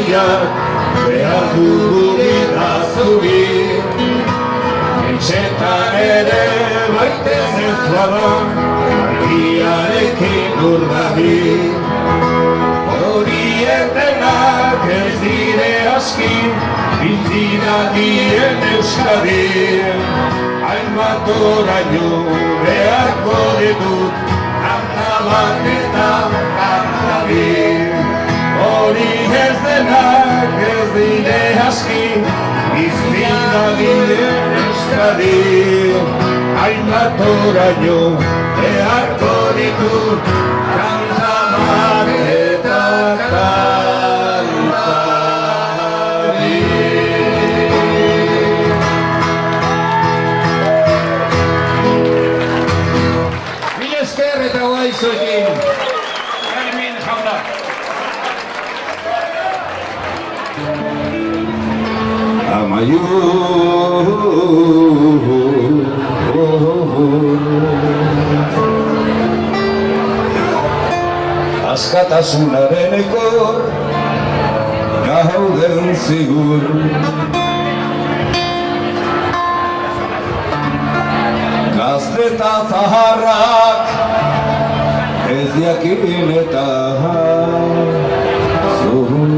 argiak behar dugu gida zubi. Etxetan ere baitez ez bada, argiarekin urdabi. Horiek denak ez dire aski, bizida dien Euskadi. Hainbat oraino beharko ditut, kanta bat eta kanta bi. Hori ez denak ez dire aski, bizida dien Euskadi. Hainbat oraino beharko ditut, kanta bat eta kanta bi. Mila esker eta guai zuekin. Fermin jauna. Amaiu askatasunaren ekor gauden zigur. Gazte eta zaharrak ez jakin eta zuhur.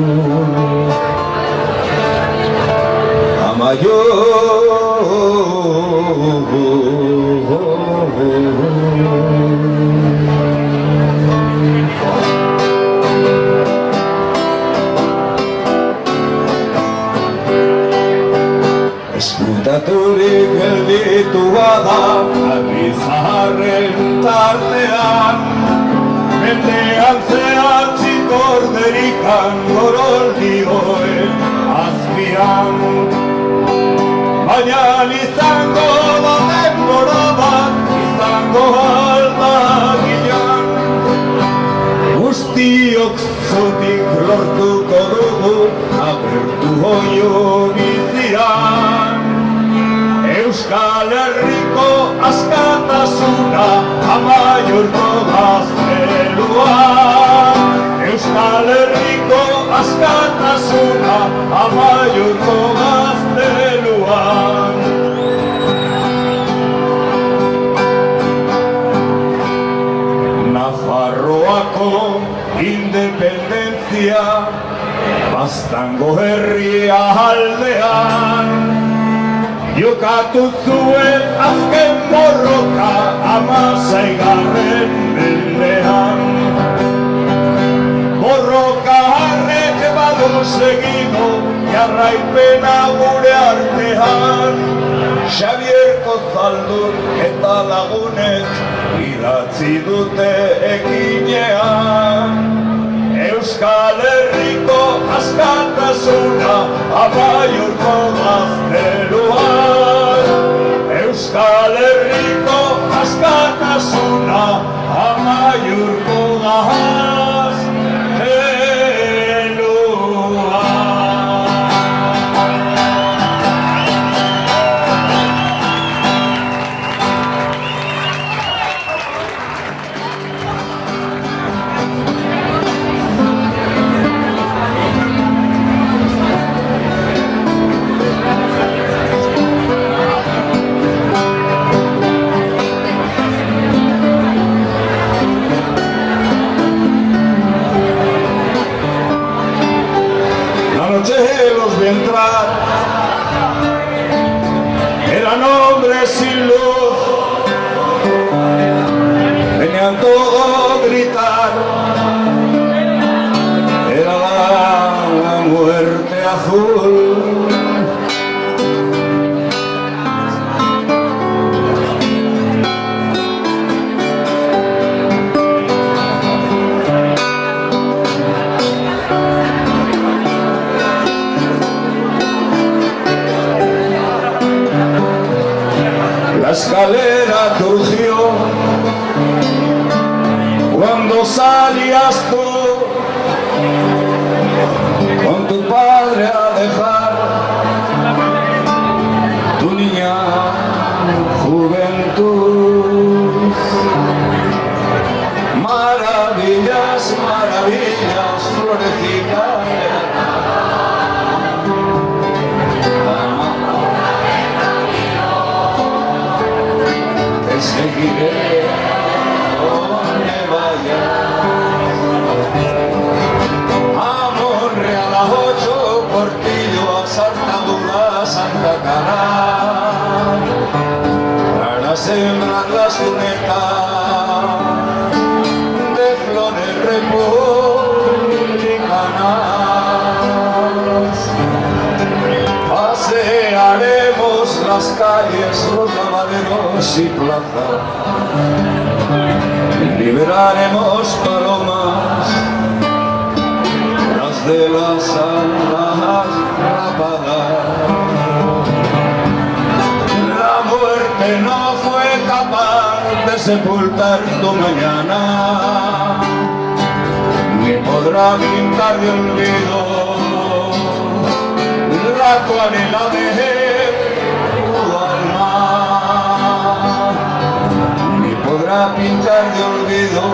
Amaiu Eskutaturik gelditu bada argi zaharren tartean, mendean zehar txikorderikan goroldioen azpian. Baina izango da denbora bat, izango alda gilan. Guztiok zutik lortuko dugu agertu hoio bizian. Euskal Herriko askatasuna Amaiurko gazteluan. Euskal Herriko askatasuna Amaiurko gazteluan. Nafarroako independentzia Baztango herria aldean. Jokatu zuen azken borroka 16. mendean. Borroka harrek badu segido jarraipena gure artean. Xabier Kozaldun eta lagunek idatzi dute ekinean. Euskal Herriko askatasuna Amaiurko gazteluan. Euskal Herriko askatasuna Amaiurko gazteluan. Los vi entrar, eran hombres sin luz, venían todos a gritar, era la muerte azul. La escalera crujió cuando salías tú con tu padre a dejar tu niña juventud. Maravillas, maravillas, florecita. seguiré donde vaya. A Monreal, a 8, Portillo, a Sartadura, a Santa Clara, para sembrar las lunetas de flores republicanas. Pasearemos las calles, los lavaderos y plazas, liberaremos palomas, las de las alas rapadas. La muerte no fue capaz de sepultar tu mañana, ni podrá pintar de olvido la acuarela de tu alma, ni podrá pintar de olvido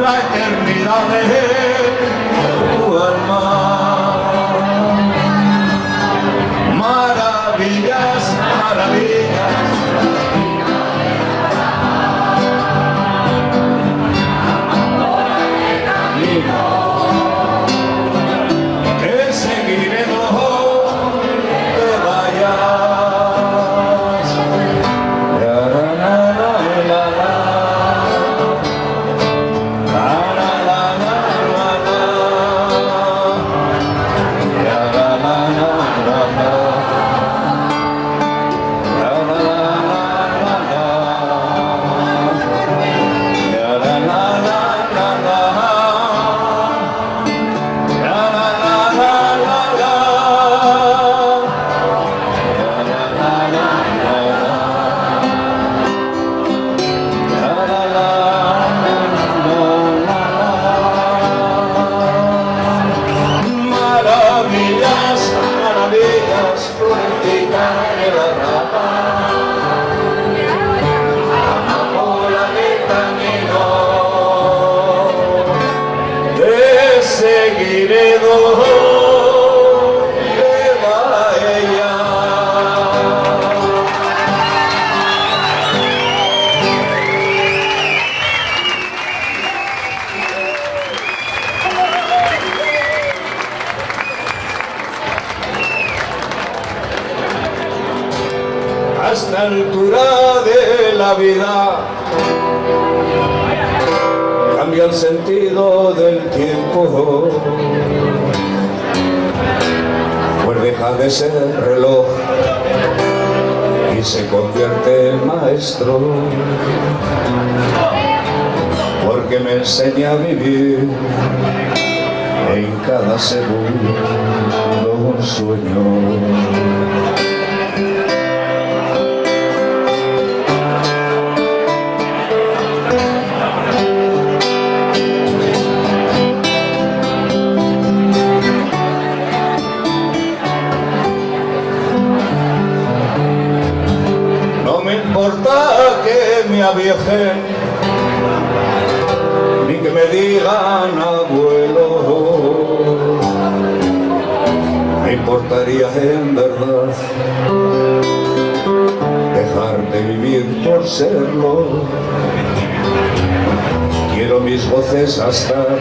la eternidad de tu alma. Maravillas, maravillas, te seguiré donde vayas. La, la, la, la, la, la. La, la, la, la, la, la. La, la, la, la, la, la. La, la, la, la, la, la. La, la, la, la, la, la. Maravillas, maravillas, florifican en la rama, amapola de camino, te seguiré donde vaya. A esta altura de la vida cambia el sentido del tiempo, pues deja de ser reloj y se convierte en maestro, porque me enseña a vivir en cada segundo un sueño. No me importa que me aviejen, ni que me digan abuelo. Me importaría en verdad dejar de vivir por serlo. Quiero mis voces gastar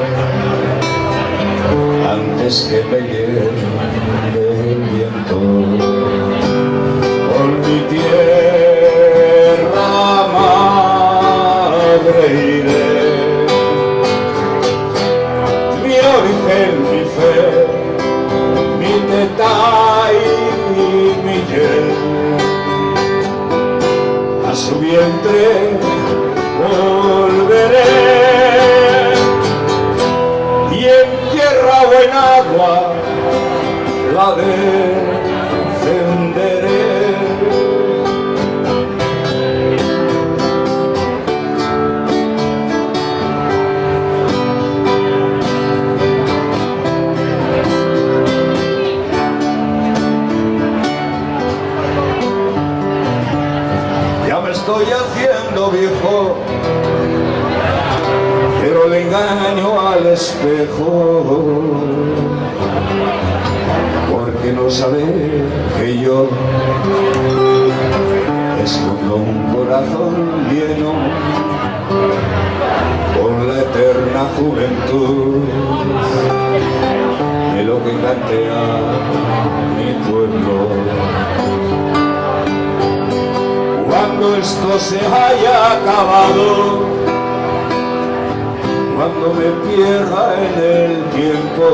antes que me lleve el viento. Por mi tierra madre iré, mi origen, mi fe, mi tetay y mi yel. A su vientre volveré, y en tierra o en agua la defenderé. Estoy haciendo viejo, pero le engaño al espejo, porque que no sabe que yo escondo un corazón lleno con la eterna juventud de lo que cantea mi pueblo. Cuando esto se haya acabado, cuando me pierda en el tiempo,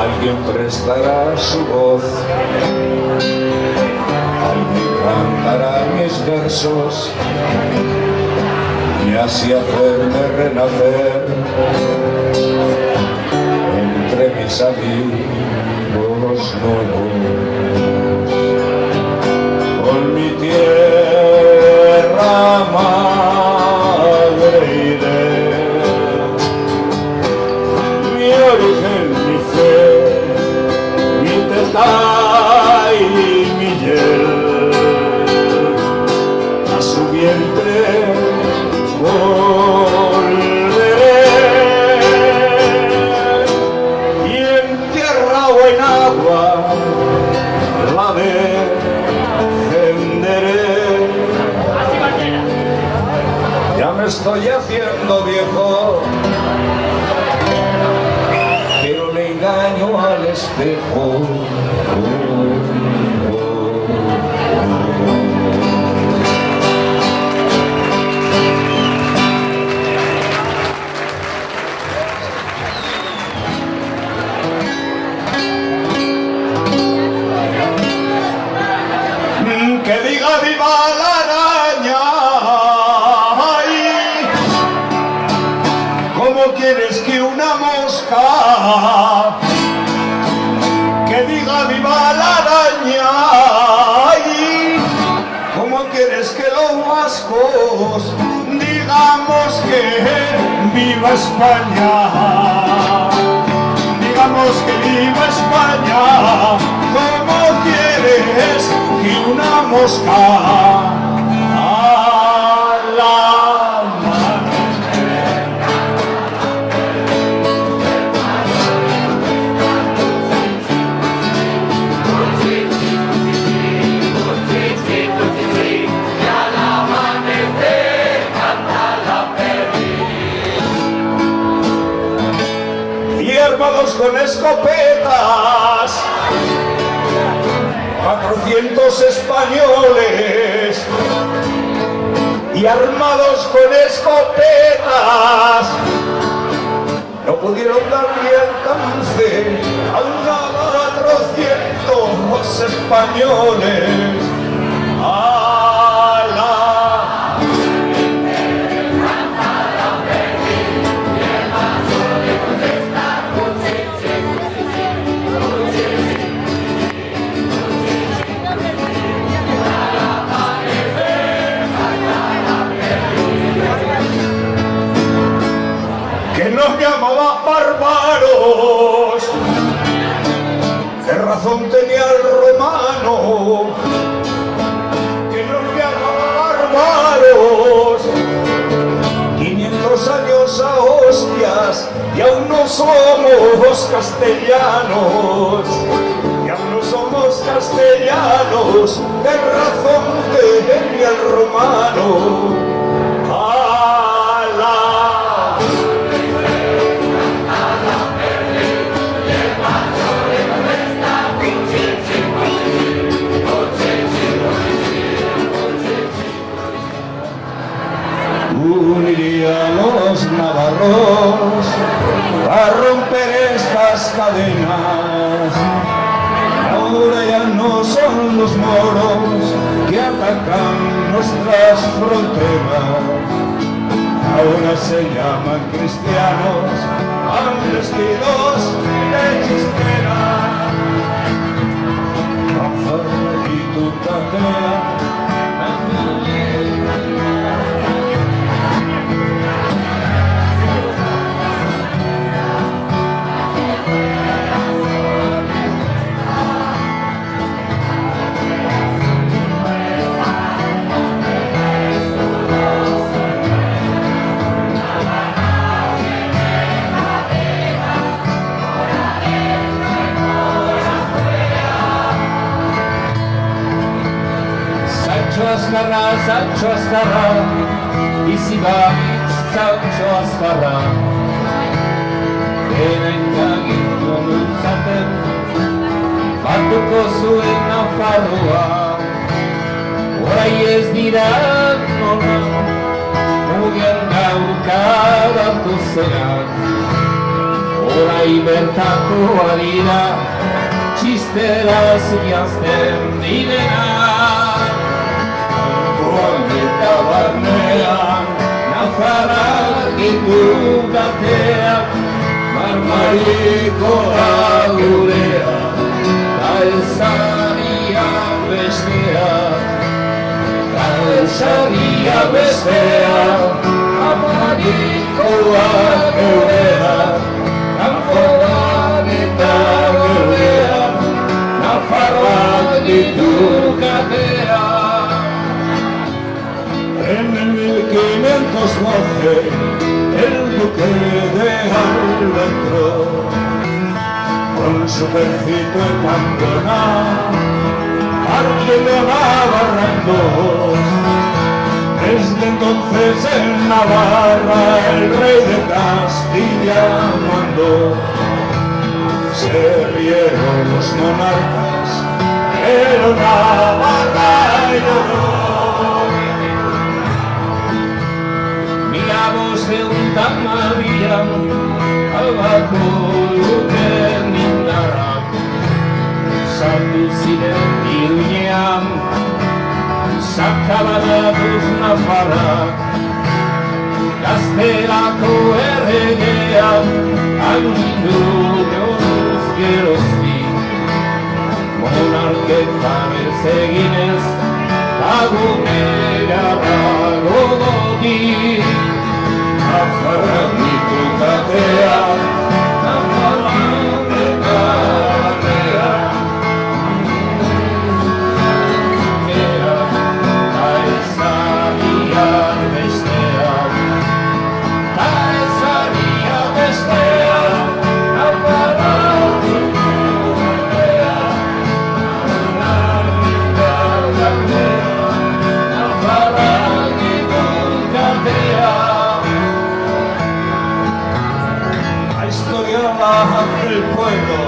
alguien prestará su voz, alguien cantará mis versos y así hacerme renacer entre mis amigos nuevos. Con mi tierra madre iré, mi origen, mi fe, mi teta y mi hiel, a su vientre volveré, y en tierra o en agua la defenderé. Ya me estoy haciendo viejo, pero le engaño al espejo. Que diga viva la araña, ay, ¿cómo quieres que una mosca? Que diga viva la araña, ay, ¿cómo quieres que los vascos digamos que viva España? Digamos que viva España. ¿Cómo quieres que una mosca a la mano? Y armados con escopetas, 400 españoles, y armados con escopetas, no pudieron darle alcance a una 400 españoles. Que nos llamaba bárbaros, ¿qué razón tenía el romano? Que nos llamaba bárbaros, 500 años a hostias y aún no somos castellanos, y aún no somos castellanos. ¿Qué razón tenía el romano? Uniría a los navarros a romper estas cadenas. Ahora ya no son los moros que atacan nuestras fronteras, ahora se llaman cristianos, van vestidos de chistera. Y tu candela, Sancho azkarra, bizi balitz Sancho azkarra. Dena gindu nintzaten, batuko zuen Nafarroa. Orai ez dira nola, mugen gaurka datu zenak. Orai bertakoa dira, txisteraz jazten direnak. Eta barnean, Nafarrak ditu gateak, Marmarikoa gurea, ta ezaria bestea. Ta ezaria bestea, Marmarikoa gurea, Nafarrak eta gurea, Nafarrak ditu gateak. En 1512 el duque de Alba entró con su ejército en Pamplona, partiendo Navarra en dos. Desde entonces en Navarra el rey de Castilla mandó. Se rieron los monarcas, pero Navarra lloró. Miramos de un Tamabian, albako luten indarrak, sartu ziren Iruñean, sakabanatuz Nafarrak. Gaztelako erregean, agindu neuruz geroztik, monarketan ez eginez, lagunera gogotik. Nafarrak ditu gateak, Nafarrak eta gateak. Ta ezaria bestea, ta ezaria bestea, Nafarrak ditu gateak, Nafarrak ditu gateak. El pueblo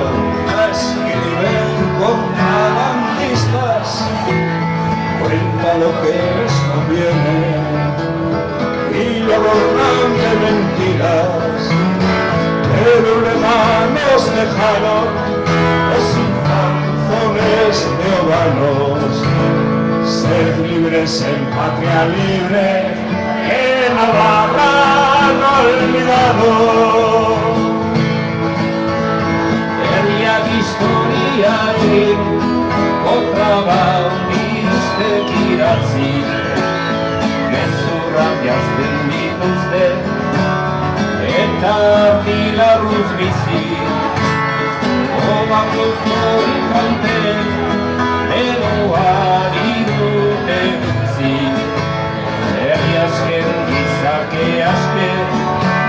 la escriben con alambistas, cuenta lo que les conviene y lo borran de mentiras. Pero hermanos dejaron los infanzones teobanos, ser libres en patria libre, que Navarra no ha olvidado. Historiari otraba uniztek idatzi, gezurrak jazten dituzte, eta bilarruz bizi. Obakuz infante, eroari dute utzi. Herri asken, gizake asken,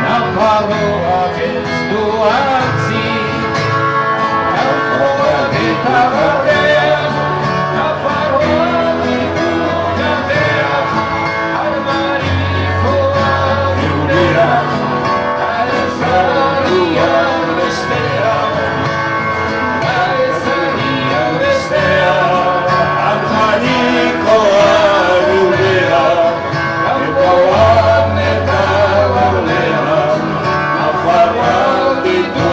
Nafarroak ez du atzi. Nafarroak ditu gateak, Marmarikoa gurea, ta ezaria bestea, ta ezaria bestea. Marmarikoa gurea, Nafarroak eta gurea, Nafarroak ditu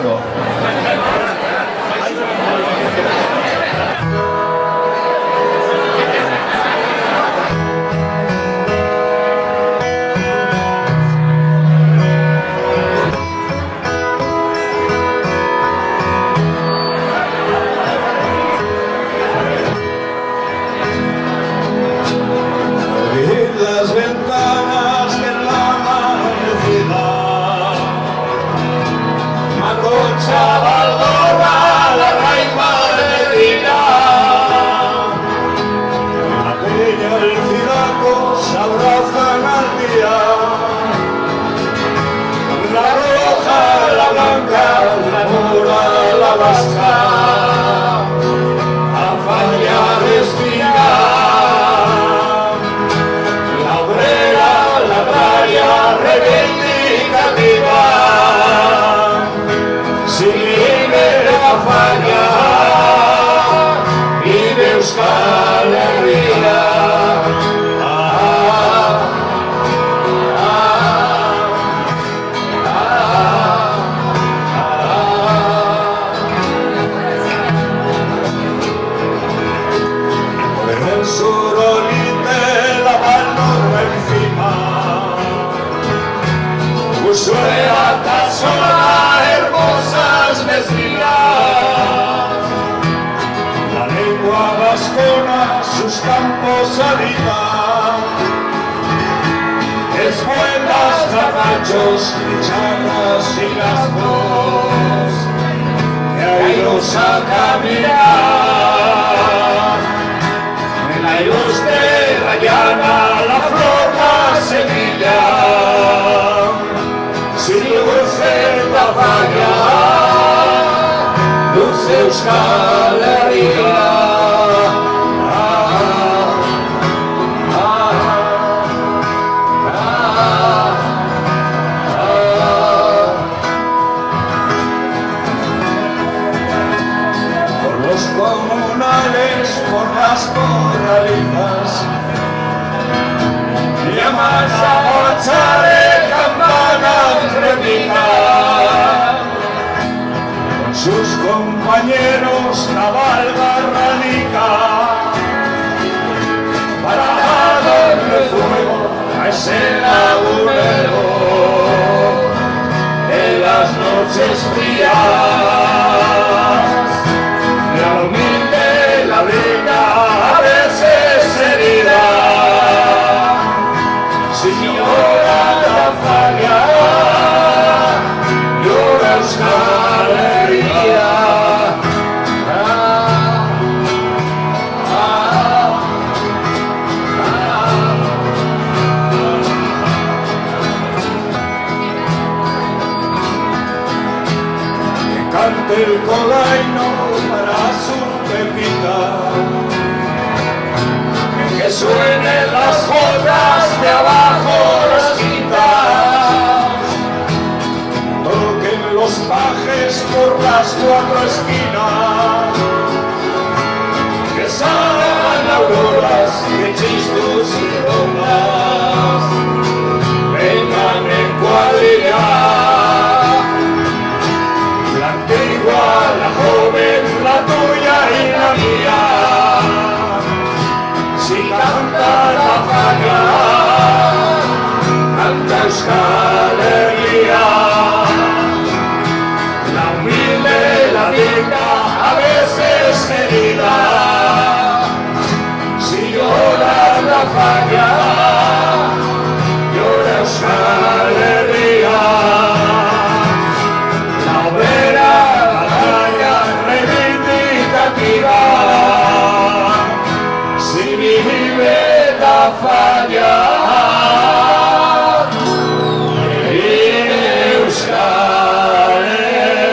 México. Las ventanas de la amanecida, Macocha, Valdora, la Raima de Medina, la peña, el Ciraco se abrazan al día, la roja, la blanca, la mora, la vasca, a falla de espinar. Reivindicativa, si vive la falla, vive Euskal Herria. En el surolite la mano encima, Ushuaia, Tarazona, hermosas vecinas, la lengua vascona, sus campos animan, espuelas, capachos, charras y gastos, que hay los a caminar, en la ilustre Rayana, la flota Sevilla. Si dulce la falla, dulce Euskal Herria. Por los comunales, por las corralizas, llamas a marchar de campanas repican, con sus compañeros cabalga ranica, para darle fuego a ese lagunero de las noches frías, la humilde la vida a veces herida. Si llora la falla, llora Euskal Herria. Que cante el colaino para su pepita, que suenen las jotas de abajo las quitas, toquen los pajes por las cuatro esquinas, que salgan auroras de chistos y rondas, vengan en cuadrilla, la antigua, la joven, la tuya y la mía. Si canta la falla, canta Euskal Herria. La humilde, la digna, a veces herida. Si llora la falla, llora Euskal Herria. La obrera, la batalla reivindicativa, si vive la falla, vive Euskal Herria.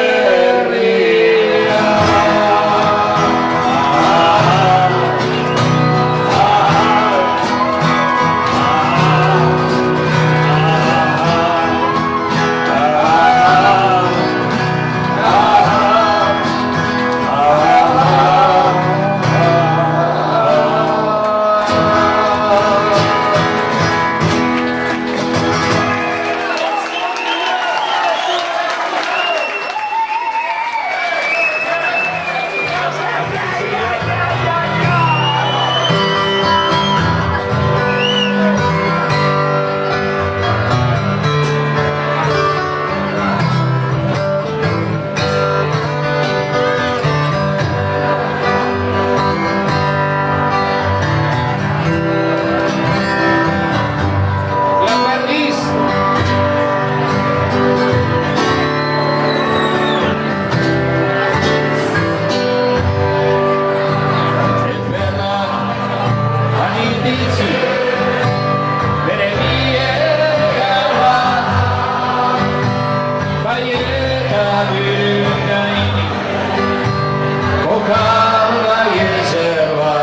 Bukala jezerba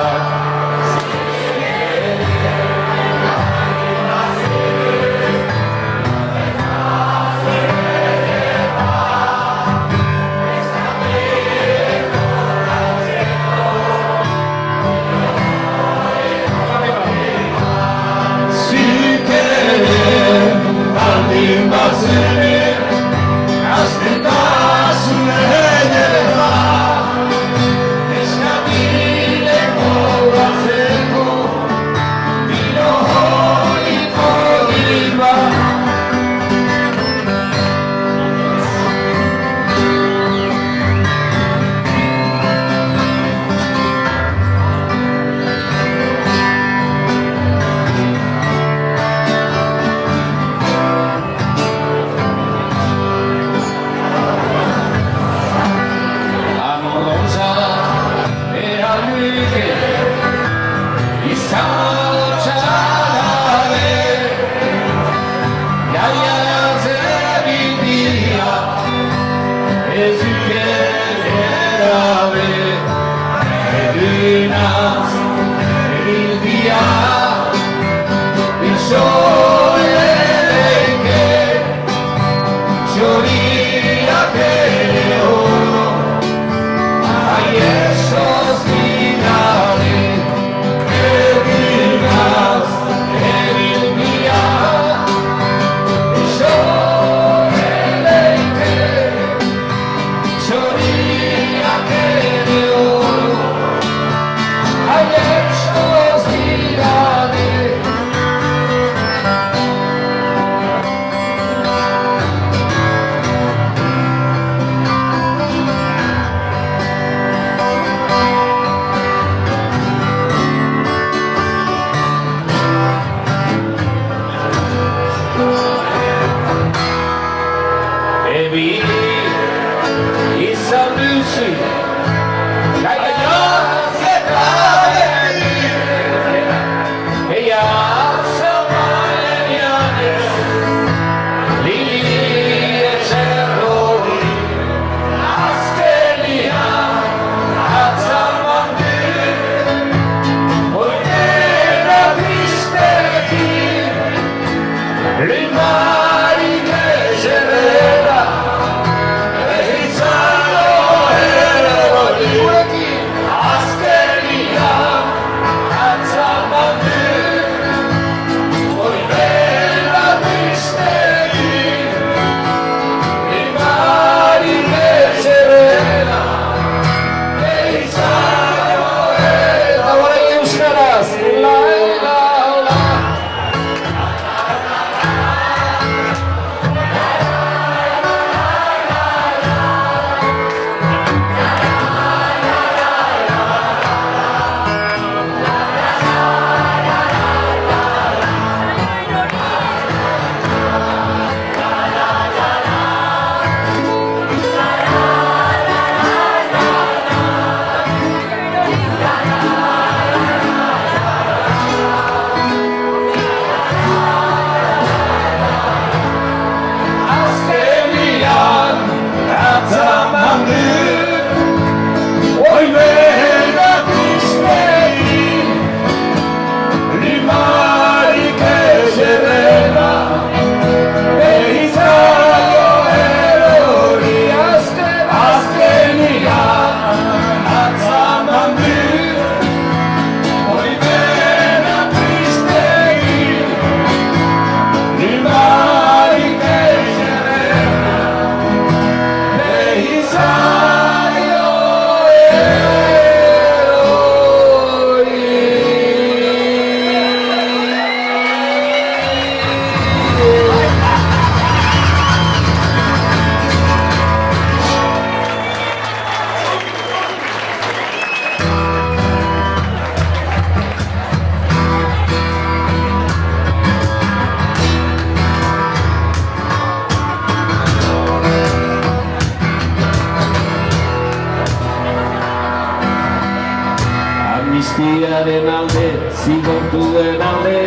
amnistiaren alde, zigortuen alde,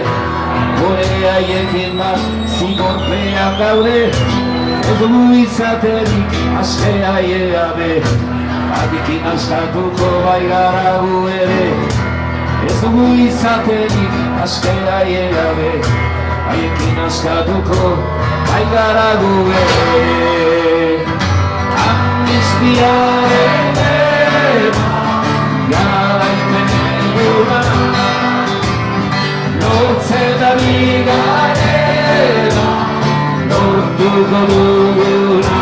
gure haiekin bat zigorpean gaude, ez dugu izaterik aske haiea be, Haiekin askatuko bai gara gu ere, ez dugu izaterik askera egabe. Haiekin askatuko bai gara gu ere. Amnistiaren ema, garaipen eguna, lortzen ari garena, lortuko duguna.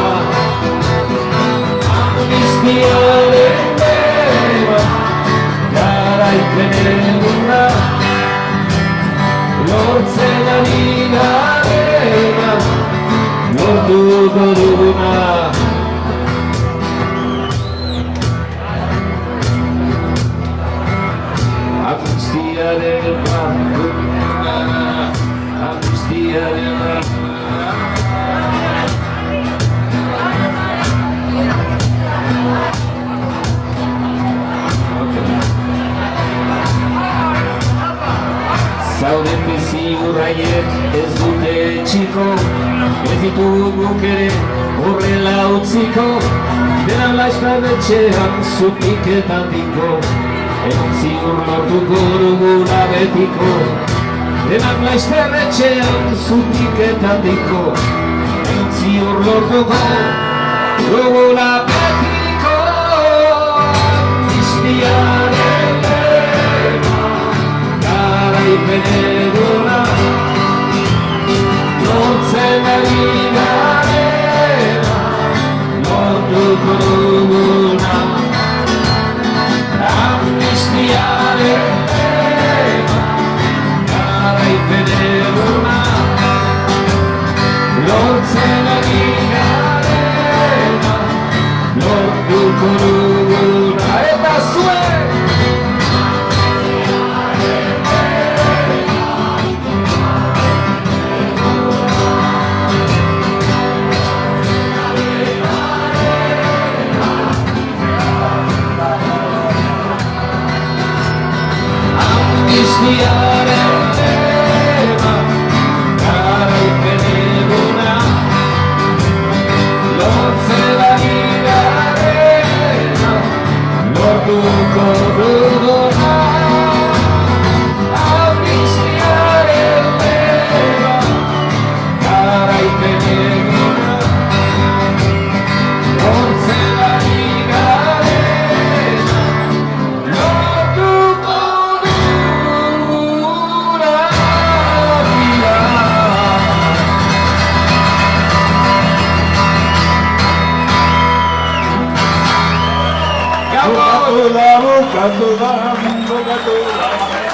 Amnistiaren ema, garaipen eguna, lortzen ari garena, lortuko duguna. Amnistiaren ema, amnistiaren ema. Zauden bizi urraiek ez dute txiko, ez ditugu guk ere horrela utziko. Denan laizkadetxean zutiketan diko, egon ziur lortuko duguna betiko. Denak laizkadetxean zutiketan diko, egon ziur lortuko duguna betiko. Amnistiaren garaipen eguna, lortzen ari garena, lortuko duguna. Amnistiaren ema, garaipen eguna, lortzen ari garena, lortuko duguna. Eta zuen! Amnistiaren ema, garaipen eguna, lortzen ari garena, lortuko duguna. Amnistiaren ema, garaipen eguna, lortzen ari garena, lortuko Bukatu da, bukatu da, bukatu da.